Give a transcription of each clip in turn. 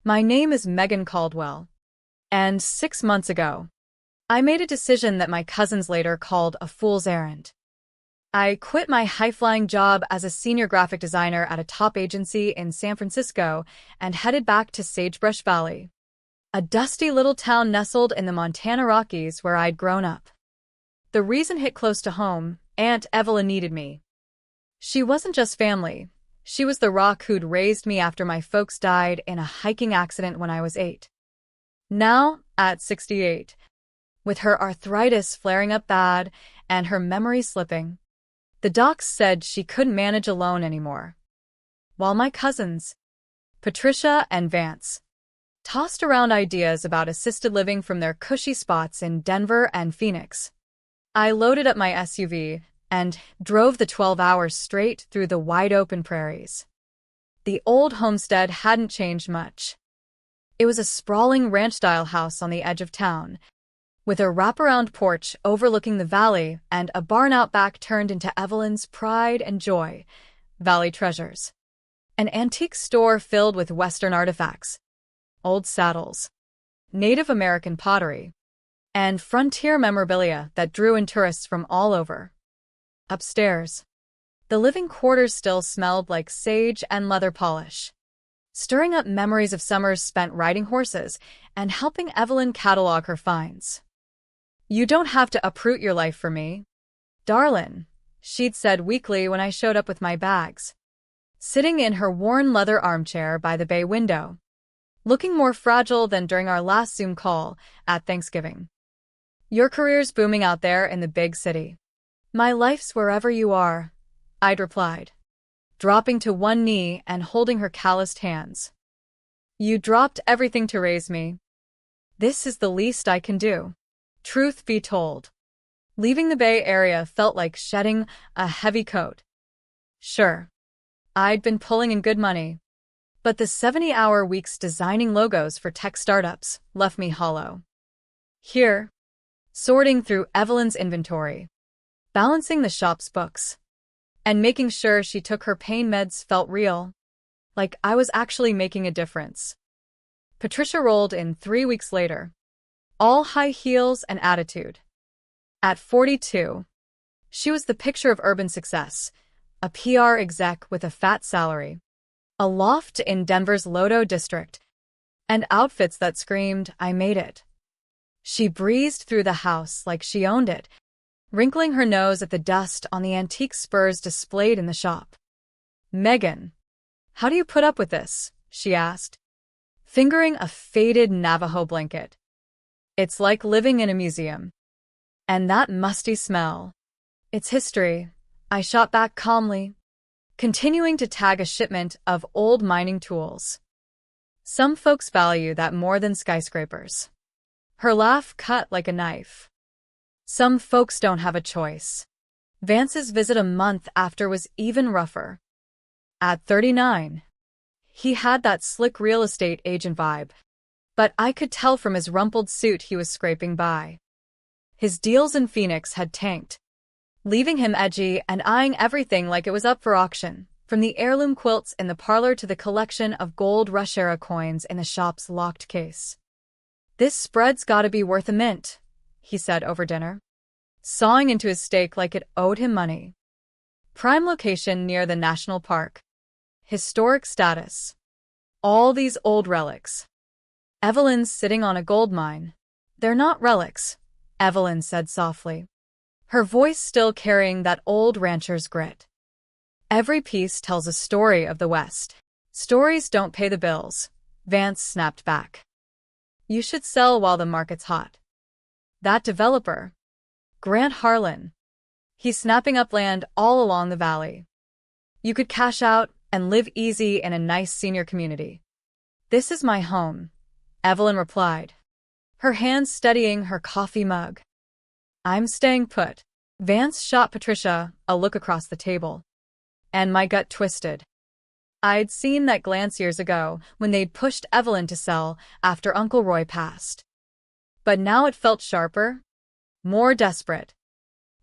My name is Megan Caldwell, and 6 months ago, I made a decision that my cousins later called a fool's errand. I quit my high-flying job as a senior graphic designer at a top agency in San Francisco and headed back to Sagebrush Valley, a dusty little town nestled in the Montana Rockies where I'd grown up. The reason hit close to home. Aunt Evelyn needed me. She wasn't just family. She was the rock who'd raised me after my folks died in a hiking accident when I was 8. Now, at 68, with her arthritis flaring up bad and her memory slipping, the docs said she couldn't manage alone anymore. While my cousins, Patricia and Vance, tossed around ideas about assisted living from their cushy spots in Denver and Phoenix, I loaded up my SUV and drove the 12 hours straight through the wide-open prairies. The old homestead hadn't changed much. It was a sprawling ranch-style house on the edge of town, with a wraparound porch overlooking the valley and a barn out back turned into Evelyn's pride and joy, Valley Treasures. An antique store filled with Western artifacts, old saddles, Native American pottery, and frontier memorabilia that drew in tourists from all over. Upstairs, the living quarters still smelled like sage and leather polish, stirring up memories of summers spent riding horses and helping Evelyn catalog her finds. "You don't have to uproot your life for me, darlin'," she'd said weakly when I showed up with my bags, sitting in her worn leather armchair by the bay window, looking more fragile than during our last Zoom call at Thanksgiving. "Your career's booming out there in the big city. My life's wherever you are," I'd replied, dropping to one knee and holding her calloused hands. "You dropped everything to raise me. This is the least I can do." Truth be told, leaving the Bay Area felt like shedding a heavy coat. Sure, I'd been pulling in good money, but the 70-hour weeks designing logos for tech startups left me hollow. Here, sorting through Evelyn's inventory, balancing the shop's books, and making sure she took her pain meds felt real, like I was actually making a difference. Patricia rolled in 3 weeks later, all high heels and attitude. At 42, she was the picture of urban success, a PR exec with a fat salary, a loft in Denver's Lodo district, and outfits that screamed, "I made it." She breezed through the house like she owned it, wrinkling her nose at the dust on the antique spurs displayed in the shop. "Megan, how do you put up with this?" she asked, fingering a faded Navajo blanket. "It's like living in a museum. And that musty smell. It's history," I shot back calmly, continuing to tag a shipment of old mining tools. "Some folks value that more than skyscrapers." Her laugh cut like a knife. "Some folks don't have a choice." Vance's visit a month after was even rougher. At 39, he had that slick real estate agent vibe, but I could tell from his rumpled suit he was scraping by. His deals in Phoenix had tanked, leaving him edgy and eyeing everything like it was up for auction, from the heirloom quilts in the parlor to the collection of gold Rush-era coins in the shop's locked case. "This spread's gotta be worth a mint," he said over dinner, sawing into his steak like it owed him money. "Prime location near the national park. Historic status. All these old relics. Evelyn's sitting on a gold mine." "They're not relics," Evelyn said softly, her voice still carrying that old rancher's grit. "Every piece tells a story of the West." "Stories don't pay the bills," Vance snapped back. "You should sell while the market's hot. That developer, Grant Harlan, he's snapping up land all along the valley. You could cash out and live easy in a nice senior community." "This is my home," Evelyn replied, her hands steadying her coffee mug. "I'm staying put." Vance shot Patricia a look across the table, and my gut twisted. I'd seen that glance years ago when they'd pushed Evelyn to sell after Uncle Roy passed. But now it felt sharper, more desperate.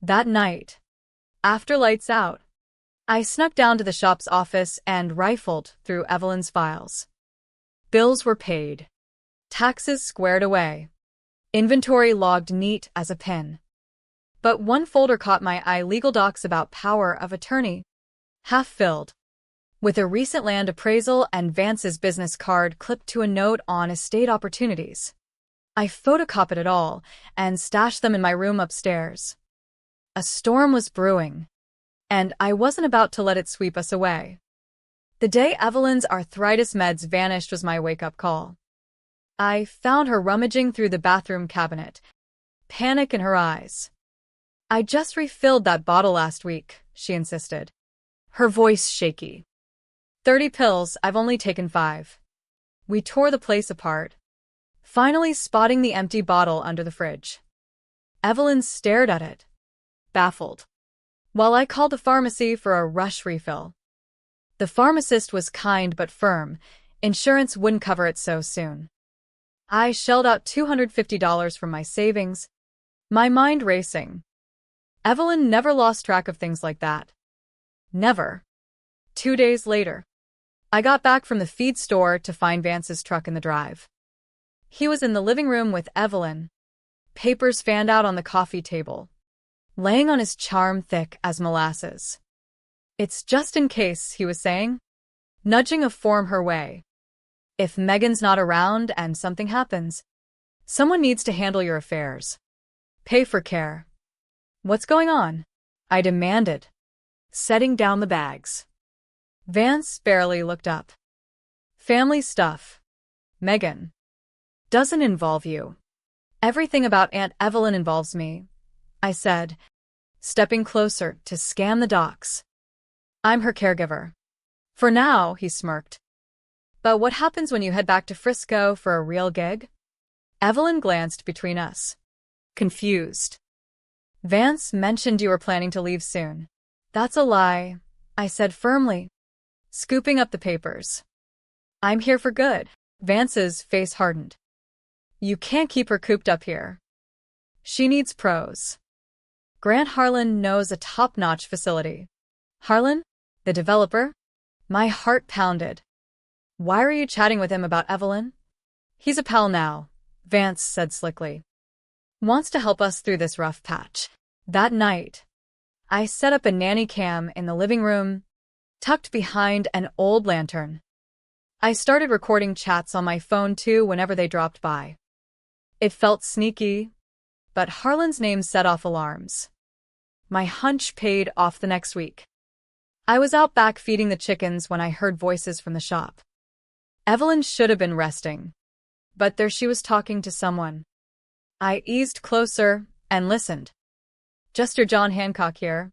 That night, after lights out, I snuck down to the shop's office and rifled through Evelyn's files. Bills were paid. Taxes squared away. Inventory logged neat as a pin. But one folder caught my eye: legal docs about power of attorney. Half filled, with a recent land appraisal and Vance's business card clipped to a note on estate opportunities. I photocopied it all and stashed them in my room upstairs. A storm was brewing, and I wasn't about to let it sweep us away. The day Evelyn's arthritis meds vanished was my wake-up call. I found her rummaging through the bathroom cabinet, panic in her eyes. "I just refilled that bottle last week," she insisted, her voice shaky. 30 pills, I've only taken 5. We tore the place apart, finally spotting the empty bottle under the fridge. Evelyn stared at it, baffled, while I called the pharmacy for a rush refill. The pharmacist was kind but firm. Insurance wouldn't cover it so soon. I shelled out $250 from my savings, my mind racing. Evelyn never lost track of things like that. Never. 2 days later, I got back from the feed store to find Vance's truck in the drive. He was in the living room with Evelyn, papers fanned out on the coffee table, laying on his charm thick as molasses. "It's just in case," he was saying, nudging a form her way. "If Megan's not around and something happens, someone needs to handle your affairs. Pay for care." "What's going on?" I demanded, setting down the bags. Vance barely looked up. "Family stuff. Megan. Doesn't involve you." "Everything about Aunt Evelyn involves me," I said, stepping closer to scan the docs. "I'm her caregiver." "For now," he smirked. "But what happens when you head back to Frisco for a real gig?" Evelyn glanced between us, confused. "Vance mentioned you were planning to leave soon." "That's a lie," I said firmly, scooping up the papers. "I'm here for good." Vance's face hardened. "You can't keep her cooped up here. She needs pros. Grant Harlan knows a top-notch facility." "Harlan? The developer?" My heart pounded. "Why are you chatting with him about Evelyn?" "He's a pal now," Vance said slickly. "Wants to help us through this rough patch." That night, I set up a nanny cam in the living room, tucked behind an old lantern. I started recording chats on my phone too whenever they dropped by. It felt sneaky, but Harlan's name set off alarms. My hunch paid off the next week. I was out back feeding the chickens when I heard voices from the shop. Evelyn should have been resting, but there she was talking to someone. I eased closer and listened. "Just your John Hancock here.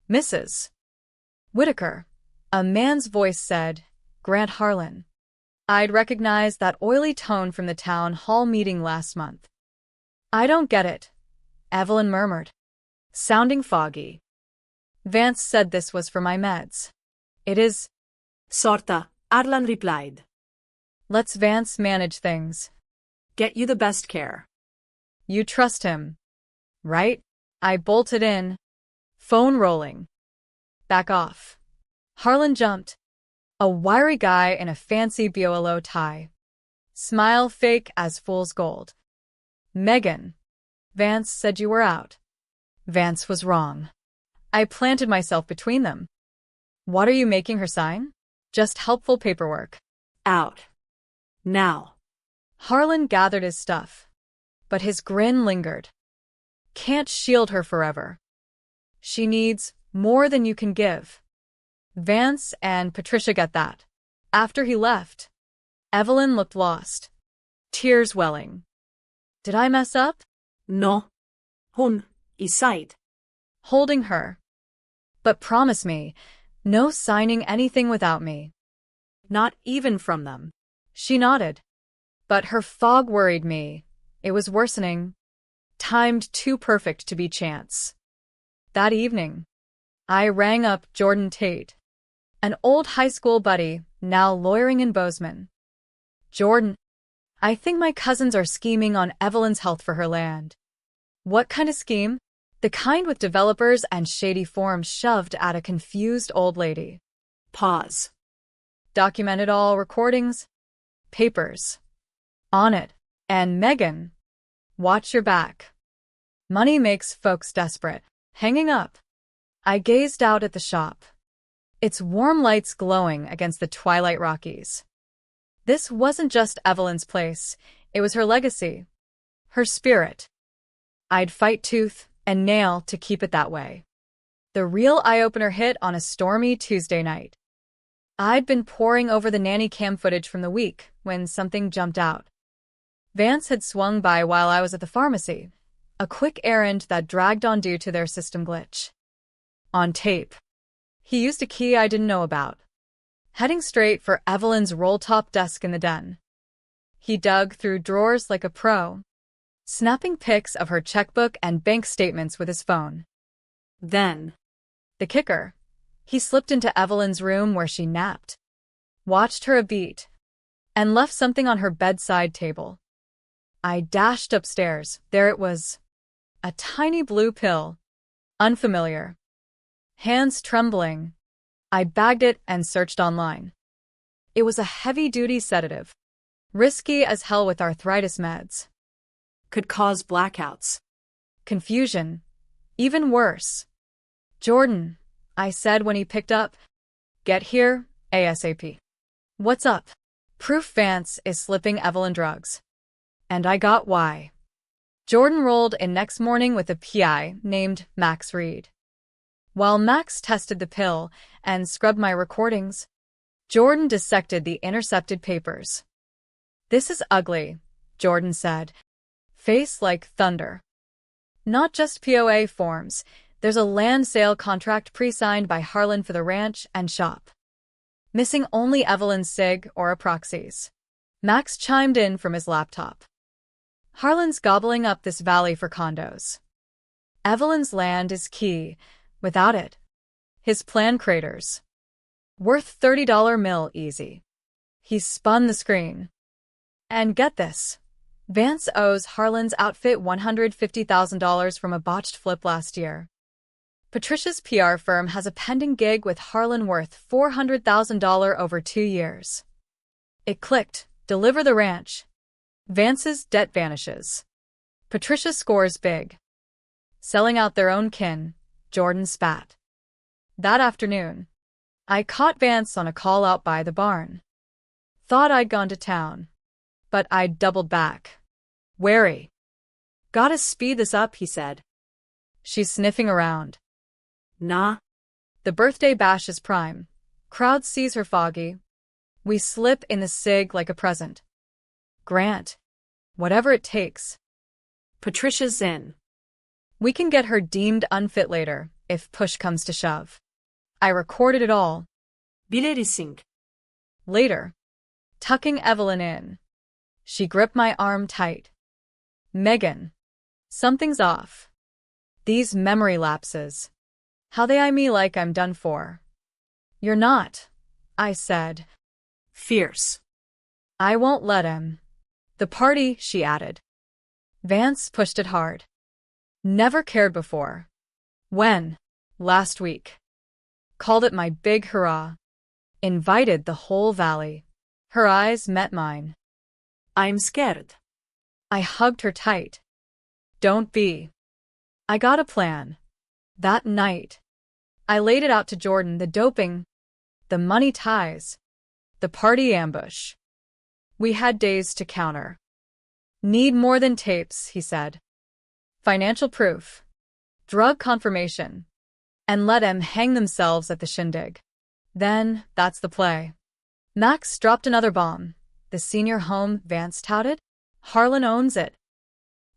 Mrs. Whitaker," a man's voice said. "Grant Harlan." I'd recognized that oily tone from the town hall meeting last month. "I don't get it," Evelyn murmured, sounding foggy. "Vance said this was for my meds." "It is." "Sorta," Harlan replied. "Let's Vance manage things. "Get you the best care." You trust him, right?" I bolted in, phone rolling. "Back off." Harlan jumped. A wiry guy in a fancy BOLO tie. Smile fake as fool's gold. "Megan, Vance said you were out." Vance was wrong. I planted myself between them. "What are you making her sign?" "Just helpful paperwork." "Out. Now." Harlan gathered his stuff, but his grin lingered. "Can't shield her forever. She needs more than you can give." Vance and Patricia get that. After he left, Evelyn looked lost, tears welling. "Did I mess up?" "No. Hon, sighed." Holding her. "But promise me, no signing anything without me." "Not even from them." She nodded. But her fog worried me. It was worsening, timed too perfect to be chance. That evening, I rang up Jordan Tate, an old high school buddy, now lawyering in Bozeman. "Jordan, I think my cousins are scheming on Evelyn's health for her land." "What kind of scheme?" "The kind with developers and shady forms shoved at a confused old lady." Pause. "Documented all recordings?" Papers. On it. And Megan. Watch your back. Money makes folks desperate. Hanging up. I gazed out at the shop. Its warm lights glowing against the twilight Rockies. This wasn't just Evelyn's place, it was her legacy. Her spirit. I'd fight tooth and nail to keep it that way. The real eye-opener hit on a stormy Tuesday night. I'd been poring over the nanny cam footage from the week when something jumped out. Vance had swung by while I was at the pharmacy, a quick errand that dragged on due to their system glitch. On tape. He used a key I didn't know about. Heading straight for Evelyn's roll-top desk in the den. He dug through drawers like a pro, snapping pics of her checkbook and bank statements with his phone. Then, the kicker. He slipped into Evelyn's room where she napped, watched her a beat, and left something on her bedside table. I dashed upstairs. There it was. A tiny blue pill. Unfamiliar. Hands trembling. I bagged it and searched online. It was a heavy-duty sedative. Risky as hell with arthritis meds. could cause blackouts. Confusion. Even worse. Jordan, I said when he picked up. Get here, ASAP. What's up? Proof Vance is slipping Evelyn drugs. And I got why. Jordan rolled in next morning with a PI named Max Reed. While Max tested the pill and scrubbed my recordings, Jordan dissected the intercepted papers. This is ugly, Jordan said. Face like thunder. Not just POA forms, there's a land sale contract pre-signed by Harlan for the ranch and shop. Missing only Evelyn's SIG or a proxies. Max chimed in from his laptop. Harlan's gobbling up this valley for condos. Evelyn's land is key. Without it, his plan craters. Worth $30 mil easy. He spun the screen. And get this. Vance owes Harlan's outfit $150,000 from a botched flip last year. Patricia's PR firm has a pending gig with Harlan worth $400,000 over 2 years. It clicked. Deliver the ranch. Vance's debt vanishes. Patricia scores big. Selling out their own kin. Jordan spat. That afternoon, I caught Vance on a call out by the barn. Thought I'd gone to town. But I'd doubled back. Wary. Gotta speed this up, he said. She's sniffing around. Nah. The birthday bash is prime. Crowd sees her foggy. We slip in the SIG like a present. Grant. Whatever it takes. Patricia's in. We can get her deemed unfit later, if push comes to shove. I recorded it all. Bilirsin. Later. Tucking Evelyn in. She gripped my arm tight. Megan. Something's off. These memory lapses. How they eye me like I'm done for. You're not, I said. Fierce. I won't let him. The party, she added. Vance pushed it hard. Never cared before. When? Last week. Called it my big hurrah. Invited the whole valley. Her eyes met mine. I'm scared. I hugged her tight. Don't be. I got a plan. That night, I laid it out to Jordan, the doping, the money ties, the party ambush. We had days to counter. Need more than tapes, he said. Financial proof, drug confirmation, and let 'em hang themselves at the shindig. Then, that's the play. Max dropped another bomb. The senior home Vance touted? Harlan owns it.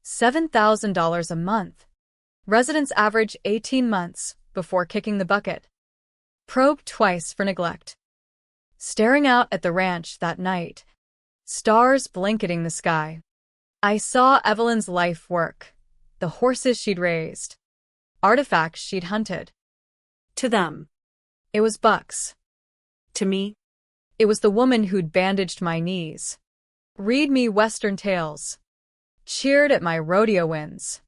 $7,000 a month. Residents average 18 months before kicking the bucket. Probed twice for neglect. Staring out at the ranch that night, stars blanketing the sky, I saw Evelyn's life work. The horses she'd raised. Artifacts she'd hunted. To them. It was bucks. To me. It was the woman who'd bandaged my knees. Read me Western tales. Cheered at my rodeo wins.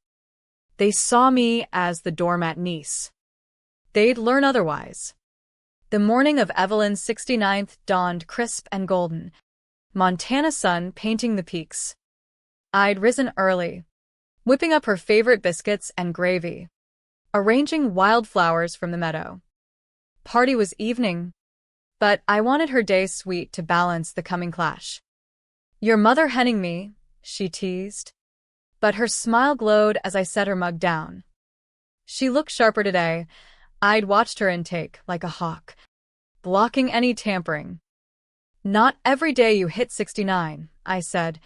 They saw me as the doormat niece. They'd learn otherwise. The morning of Evelyn's 69th dawned crisp and golden. Montana sun painting the peaks. I'd risen early, whipping up her favorite biscuits and gravy, arranging wildflowers from the meadow. Party was evening, but I wanted her day sweet to balance the coming clash. "Your mother henning me," she teased, but her smile glowed as I set her mug down. She looked sharper today. I'd watched her intake like a hawk, blocking any tampering. "Not every day you hit 69, I said,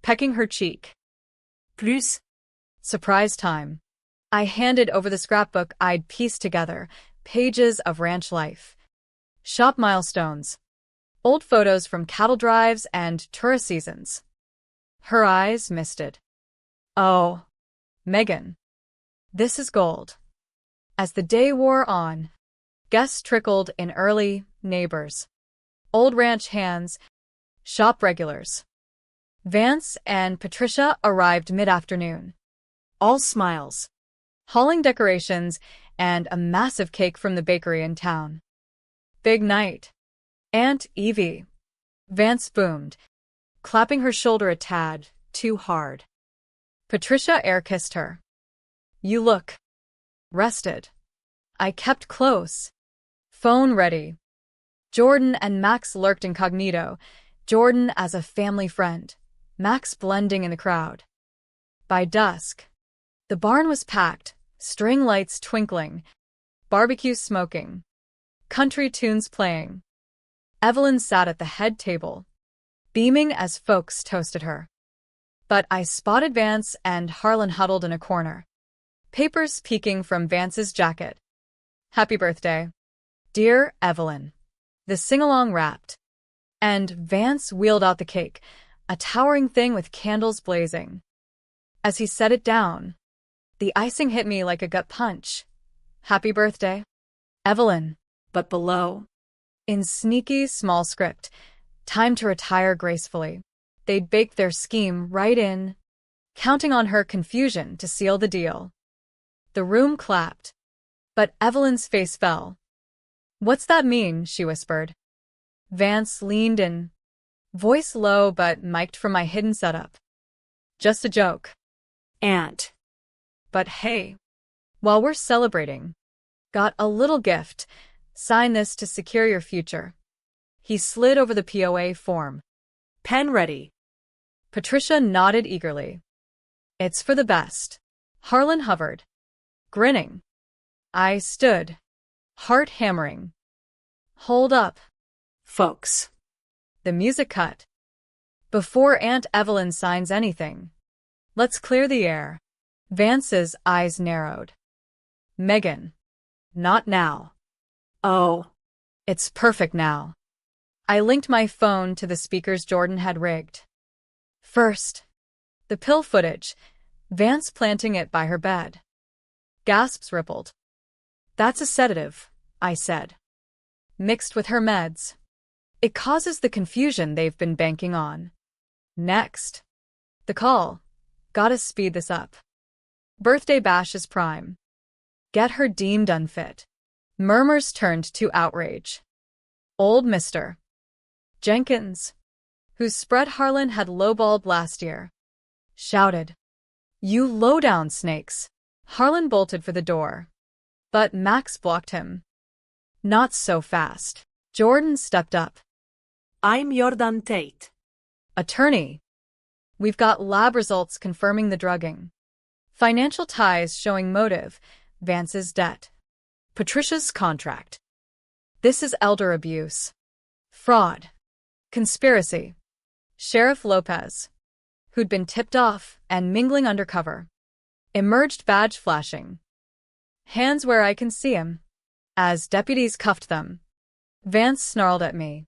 pecking her cheek. Plus. Surprise time. I handed over the scrapbook I'd pieced together, pages of ranch life. Shop milestones. Old photos from cattle drives and tourist seasons. Her eyes misted. "Oh, Megan. This is gold." As the day wore on, guests trickled in early, neighbors, old ranch hands, shop regulars. Vance and Patricia arrived mid-afternoon, All smiles. hauling decorations and a massive cake from the bakery in town. "Big night. Aunt Evie." Vance boomed, clapping her shoulder a tad too hard. Patricia air-kissed her. "You look rested." I kept close, phone ready. Jordan and Max lurked incognito, Jordan as a family friend, Max blending in the crowd. By dusk, the barn was packed, string lights twinkling, barbecue smoking, country tunes playing. Evelyn sat at the head table, beaming as folks toasted her. But I spotted Vance and Harlan huddled in a corner, papers peeking from Vance's jacket. "Happy birthday, dear Evelyn." The sing-along rapped, and Vance wheeled out the cake, a towering thing with candles blazing. As he set it down, the icing hit me like a gut punch. "Happy birthday, Evelyn." But below, In sneaky, small script, time to retire gracefully. They'd baked their scheme right in, counting on her confusion to seal the deal. The room clapped, but Evelyn's face fell. "What's that mean?" she whispered. Vance leaned in, voice low but mic'd from my hidden setup. "Just a joke." Aunt. "But hey, while we're celebrating, got a little gift. Sign this to secure your future." He slid over the POA form. Pen ready. Patricia nodded eagerly. "It's for the best." Harlan hovered, grinning. I stood, heart hammering. "Hold up." Folks. The music cut. "Before Aunt Evelyn signs anything, let's clear the air." Vance's eyes narrowed. "Megan, not now." Oh. "It's perfect now." I linked my phone to the speakers Jordan had rigged. First, the pill footage, Vance planting it by her bed. Gasps rippled. "That's a sedative," I said. "Mixed with her meds. It causes the confusion they've been banking on." Next, the call. "Gotta speed this up. Birthday bash is prime. Get her deemed unfit." Murmurs turned to outrage. Old Mr. Jenkins, whose spread Harlan had lowballed last year, shouted, "You low-down snakes." Harlan bolted for the door, but Max blocked him. "Not so fast." Jordan stepped up. I'm Jordan Tate. "Attorney. We've got lab results confirming the drugging. Financial ties showing motive, Vance's debt. Patricia's contract. This is elder abuse. Fraud. Conspiracy." Sheriff Lopez, who'd been tipped off and mingling undercover, emerged badge flashing. "Hands where I can see 'em." As deputies cuffed them, Vance snarled at me.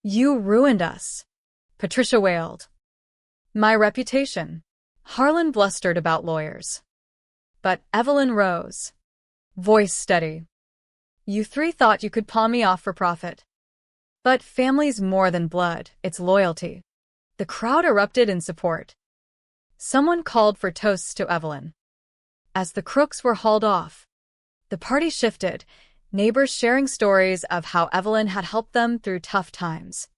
"You ruined us," Patricia wailed. "My reputation." Harlan blustered about lawyers. But Evelyn rose, voice steady. "You three thought you could pawn me off for profit. But family's more than blood, it's loyalty." The crowd erupted in support. Someone called for toasts to Evelyn. As the crooks were hauled off, the party shifted, neighbors sharing stories of how Evelyn had helped them through tough times.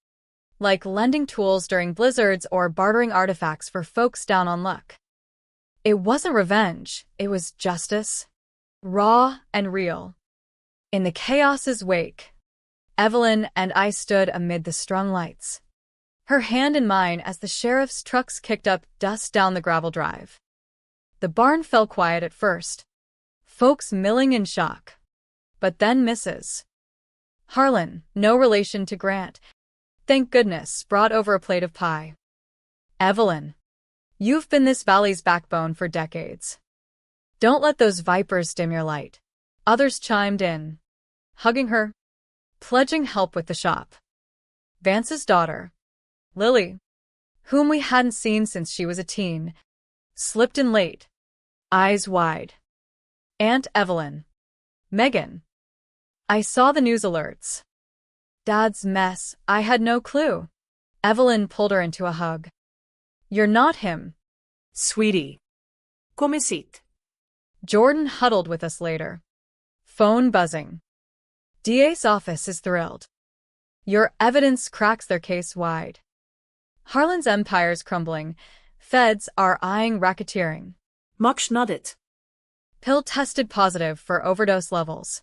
like lending tools during blizzards or bartering artifacts for folks down on luck. It wasn't revenge, it was justice, raw and real. In the chaos's wake, Evelyn and I stood amid the strung lights, her hand in mine as the sheriff's trucks kicked up dust down the gravel drive. The barn fell quiet at first, folks milling in shock. But then Mrs. Harlan, no relation to Grant, thank goodness, brought over a plate of pie. Evelyn, you've been this valley's backbone for decades. Don't let those vipers dim your light. Others chimed in, hugging her, pledging help with the shop. Vance's daughter, Lily, whom we hadn't seen since she was a teen, slipped in late, eyes wide. Aunt Evelyn, Megan. I saw the news alerts. Dad's mess, I had no clue. Evelyn pulled her into a hug. You're not him. Sweetie. Come sit. Jordan huddled with us later. Phone buzzing. DA's office is thrilled. Your evidence cracks their case wide. Harlan's empire's crumbling. Feds are eyeing racketeering. Much nodded. Pill tested positive for overdose levels.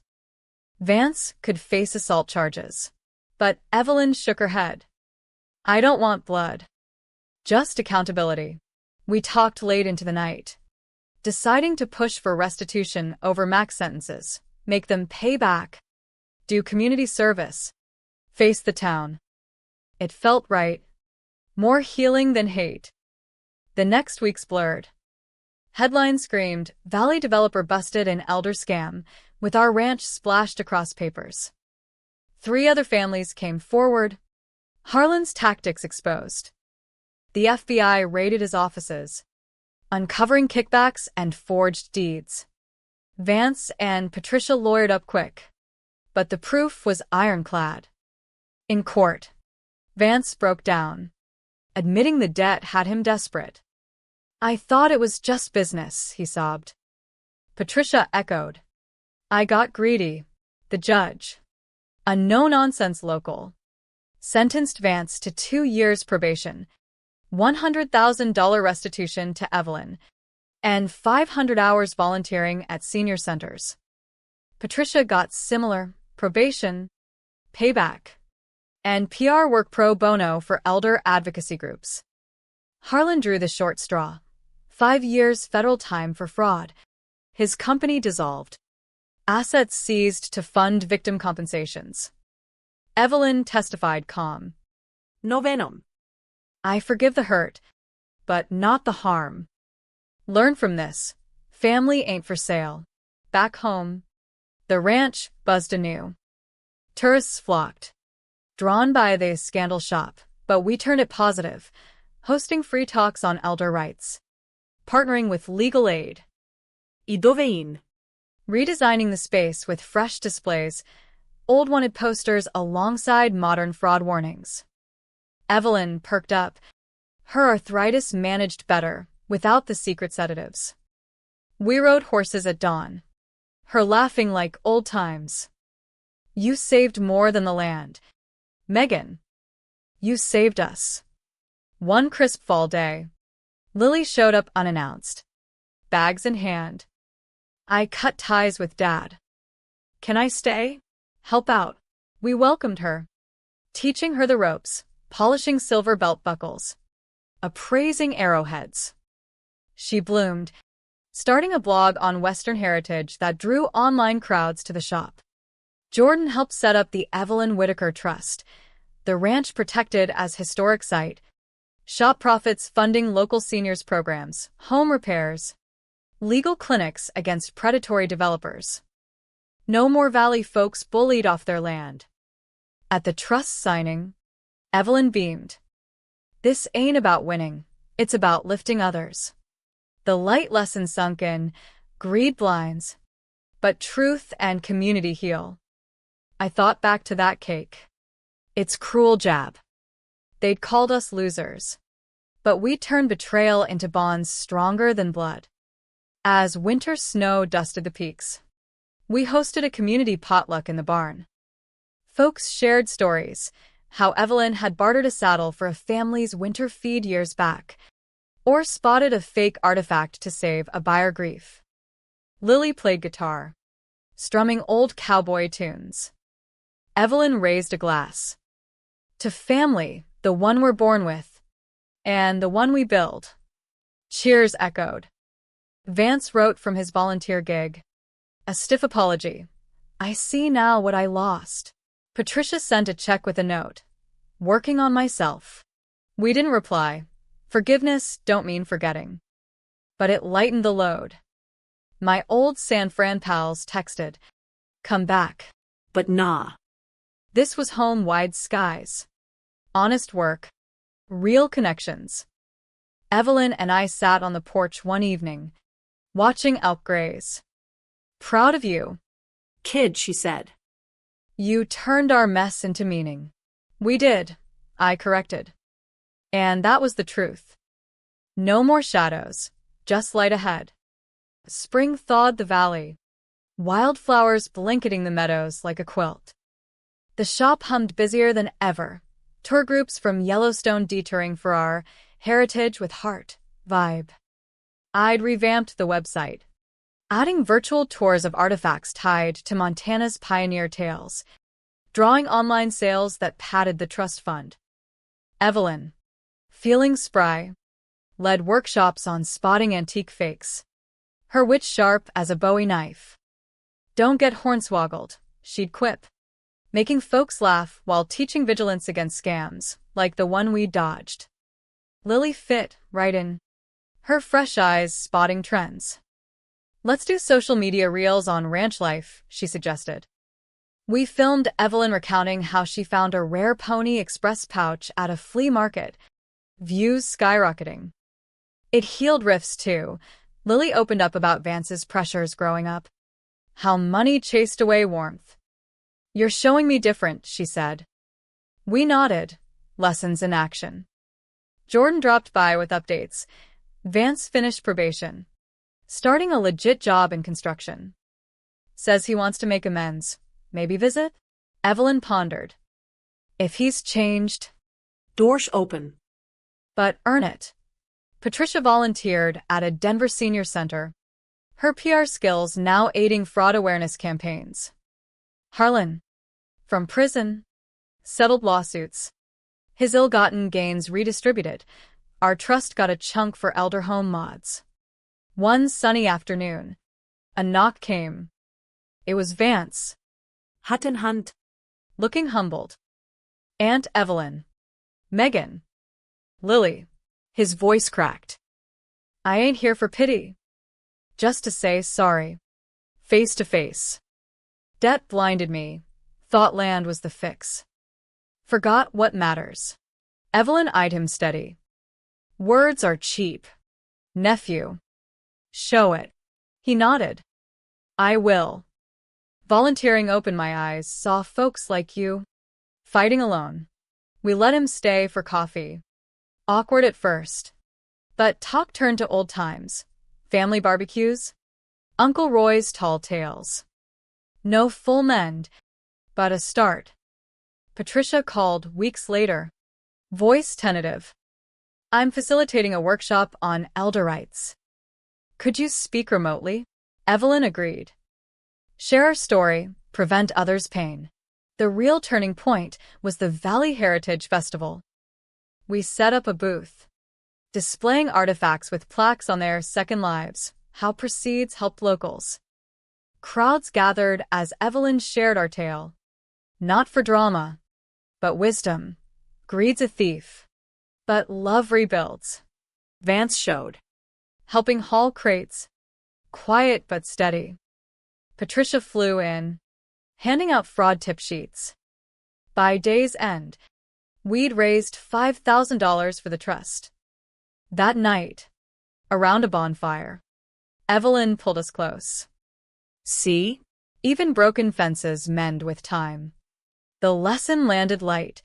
Vance could face assault charges. But Evelyn shook her head. I don't want blood. Just accountability. We talked late into the night, deciding to push for restitution over max sentences, make them pay back, do community service, face the town. It felt right. More healing than hate. The next week's blurred. Headline screamed, Valley developer busted in elder scam, with our ranch splashed across papers. 3 other families came forward. Harlan's tactics exposed. The FBI raided his offices, uncovering kickbacks and forged deeds. Vance and Patricia lawyered up quick, but the proof was ironclad. In court, Vance broke down, admitting the debt had him desperate. I thought it was just business, he sobbed. Patricia echoed. I got greedy. The judge, a no-nonsense local, sentenced Vance to 2 years probation, $100,000 restitution to Evelyn, and 500 hours volunteering at senior centers. Patricia got similar probation, payback, and PR work pro bono for elder advocacy groups. Harlan drew the short straw. 5 years federal time for fraud. His company dissolved. Assets seized to fund victim compensations. Evelyn testified calm. No venom. I forgive the hurt, but not the harm. Learn from this. Family ain't for sale. Back home, the ranch buzzed anew. Tourists flocked, drawn by the scandal shop, but we turned it positive, hosting free talks on elder rights, partnering with legal aid. Idovein. Redesigning the space with fresh displays, old wanted posters alongside modern fraud warnings. Evelyn perked up. Her arthritis managed better, without the secret sedatives. We rode horses at dawn, her laughing like old times. You saved more than the land. Megan, you saved us. One crisp fall day, Lily showed up unannounced, bags in hand. I cut ties with Dad. Can I stay? Help out. We welcomed her, teaching her the ropes, polishing silver belt buckles, appraising arrowheads. She bloomed, starting a blog on Western heritage that drew online crowds to the shop. Jordan helped set up the Evelyn Whitaker Trust, the ranch protected as historic site, shop profits funding local seniors programs, home repairs, legal clinics against predatory developers. No more Valley folks bullied off their land. At the trust signing, Evelyn beamed. This ain't about winning, it's about lifting others. The light lesson sunk in, greed blinds, but truth and community heal. I thought back to that cake. Its cruel jab. They'd called us losers, but we turned betrayal into bonds stronger than blood. As winter snow dusted the peaks, we hosted a community potluck in the barn. Folks shared stories, how Evelyn had bartered a saddle for a family's winter feed years back, or spotted a fake artifact to save a buyer grief. Lily played guitar, strumming old cowboy tunes. Evelyn raised a glass. To family, the one we're born with, and the one we build. Cheers echoed. Vance wrote from his volunteer gig. A stiff apology. I see now what I lost. Patricia sent a check with a note. Working on myself. We didn't reply. Forgiveness don't mean forgetting. But it lightened the load. My old San Fran pals texted. Come back. But nah. This was home-wide skies. Honest work. Real connections. Evelyn and I sat on the porch one evening, watching elk graze. Proud of you. Kid, she said. You turned our mess into meaning. We did, I corrected. And that was the truth. No more shadows, just light ahead. Spring thawed the valley, wildflowers blanketing the meadows like a quilt. The shop hummed busier than ever, tour groups from Yellowstone detouring for our Heritage with Heart vibe. I'd revamped the website, adding virtual tours of artifacts tied to Montana's pioneer tales, drawing online sales that padded the trust fund. Evelyn, feeling spry, led workshops on spotting antique fakes, her wit sharp as a Bowie knife. Don't get hornswoggled, she'd quip, making folks laugh while teaching vigilance against scams, like the one we dodged. Lily fit right in, her fresh eyes spotting trends. Let's do social media reels on ranch life, she suggested. We filmed Evelyn recounting how she found a rare Pony Express pouch at a flea market, views skyrocketing. It healed rifts too. Lily opened up about Vance's pressures growing up. How money chased away warmth. You're showing me different, she said. We nodded, lessons in action. Jordan dropped by with updates. Vance finished probation, starting a legit job in construction. Says he wants to make amends. Maybe visit? Evelyn pondered. If he's changed, Doors open. but earn it. Patricia volunteered at a Denver senior center, her PR skills now aiding fraud awareness campaigns. Harlan, from prison, settled lawsuits. His ill-gotten gains redistributed. Our trust got a chunk for elder home mods. One sunny afternoon, a knock came. It was Vance, Hat in Hand. looking humbled. Aunt Evelyn. Megan. Lily. His voice cracked. I ain't here for pity. Just to say sorry. Face to face. Debt blinded me. Thought land was the fix. Forgot what matters. Evelyn eyed him steady. Words are cheap. Nephew. Show it. He nodded. I will. Volunteering opened my eyes, saw folks like you, fighting alone. We let him stay for coffee. Awkward at first. But talk turned to old times. Family barbecues. Uncle Roy's tall tales. No full mend, but a start. Patricia called weeks later. Voice tentative. I'm facilitating a workshop on elder rights. Could you speak remotely? Evelyn agreed. Share our story, prevent others' pain. The real turning point was the Valley Heritage Festival. We set up a booth, displaying artifacts with plaques on their second lives, how proceeds helped locals. Crowds gathered as Evelyn shared our tale. Not for drama, but wisdom. Greed's a thief, but love rebuilds. Vance showed, helping haul crates, quiet but steady. Patricia flew in, handing out fraud tip sheets. By day's end, we'd raised $5,000 for the trust. That night, around a bonfire, Evelyn pulled us close. See? Even broken fences mend with time. The lesson landed light.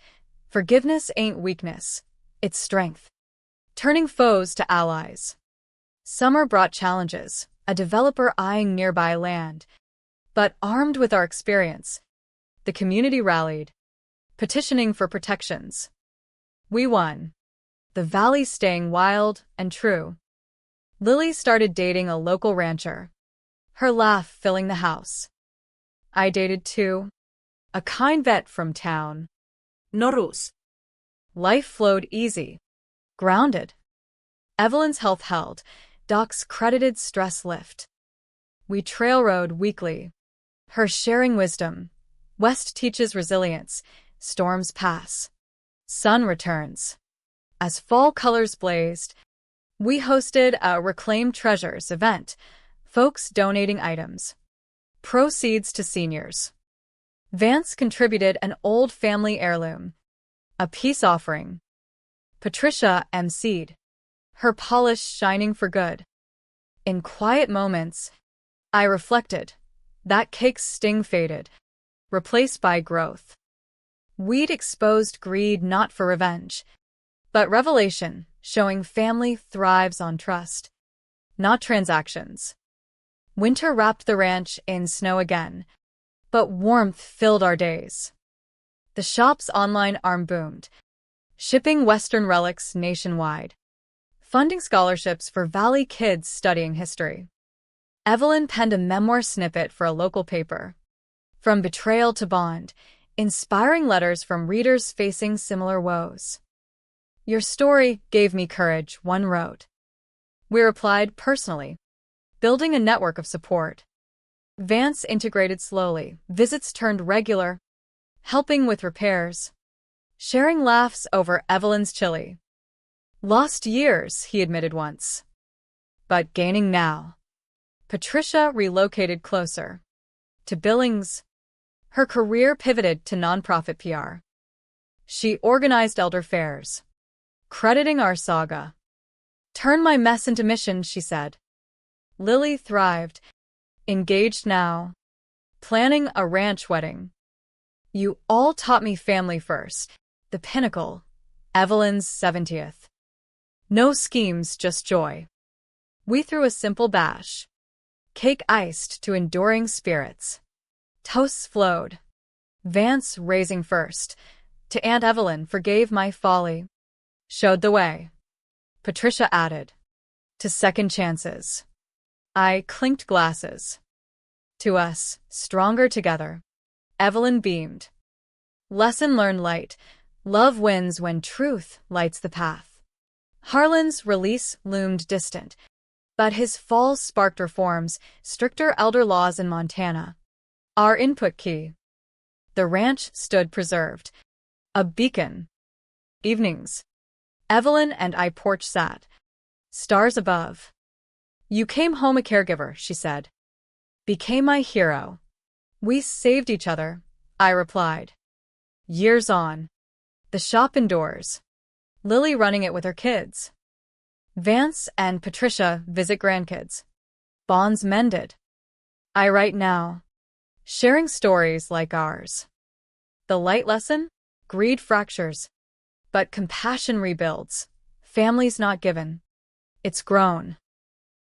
Forgiveness ain't weakness, it's strength. Turning foes to allies. Summer brought challenges, a developer eyeing nearby land. But armed with our experience, the community rallied. petitioning for protections. We won. The valley staying wild and true. Lily started dating a local rancher, her laugh filling the house. I dated too, a kind vet from town. Norus. Life flowed easy, grounded. Evelyn's health held, Doc's credited stress lift. We trail rode weekly, her sharing wisdom. West teaches resilience, storms pass. Sun returns. As fall colors blazed, we hosted a Reclaim Treasures event, folks donating items. Proceeds to seniors. Vance contributed an old family heirloom, a peace offering. Patricia emceed, her polish shining for good. In quiet moments, I reflected. That cake's sting faded, replaced by growth. We'd exposed greed not for revenge, but revelation, showing family thrives on trust, not transactions. Winter wrapped the ranch in snow again, but warmth filled our days. The shop's online arm boomed, shipping Western relics nationwide, funding scholarships for Valley kids studying history. Evelyn penned a memoir snippet for a local paper. From betrayal to bond, inspiring letters from readers facing similar woes. Your story gave me courage, one wrote. We replied personally, building a network of support. Vance integrated slowly, visits turned regular, helping with repairs, sharing laughs over Evelyn's chili. Lost years, he admitted once, but gaining now. Patricia relocated closer to Billings. Her career pivoted to nonprofit PR. She organized elder fairs, crediting our saga. Turn my mess into mission, she said. Lily thrived, engaged now, planning a ranch wedding. You all taught me family first, the pinnacle, Evelyn's 70th. No schemes, just joy. We threw a simple bash. Cake iced to enduring spirits. Toasts flowed. Vance raising first. To Aunt Evelyn forgave my folly. Showed the way. Patricia added. To second chances. I clinked glasses. To us, stronger together. Evelyn beamed. Lesson learned light. Love wins when truth lights the path. Harlan's release loomed distant, but his fall sparked reforms, stricter elder laws in Montana. Our input key. The ranch stood preserved. A beacon. Evenings. Evelyn and I porch sat. Stars above. You came home a caregiver, she said. Became my hero. We saved each other, I replied. Years on. The shop indoors. Lily running it with her kids. Vance and Patricia visit grandkids. Bonds mended. I write now. Sharing stories like ours. The light lesson? Greed fractures. But compassion rebuilds. Families not given. It's grown.